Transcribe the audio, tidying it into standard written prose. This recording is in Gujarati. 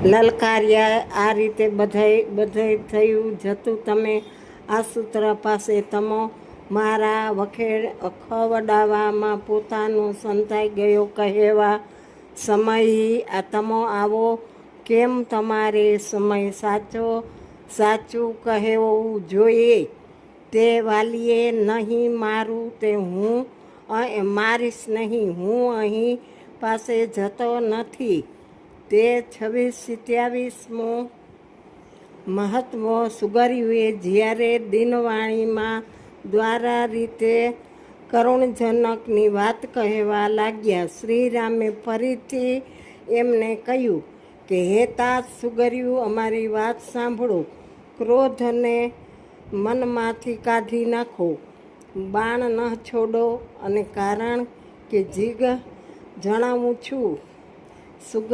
લલકાર્યા. આ રીતે બધાય થયું જતું. તમે આ સૂત્ર પાસે તમો મારા ખવડાવવામાં પોતાનો સંતાઈ ગયો કહેવા સમય આ તમો આવો કેમ? તમારે સમય સાચું કહેવું જોઈએ. તે વાલીએ નહીં મારું તે હું મારીશ નહીં. હું અહીં પાસે જતો નથી. તે 26-27મો મહત્વ. સુગરીએ જ્યારે દિનવાણીમાં દ્વારા રીતે કરુણજનકની વાત કહેવા લાગ્યા. શ્રીરામે ફરીથી એમને કહ્યું કે હે તાત સુગરીઓ, અમારી વાત સાંભળો. ક્રોધને મનમાંથી કાઢી નાખો. બાણ ન છોડો. અને કારણ કે જણાવું છું. સુગર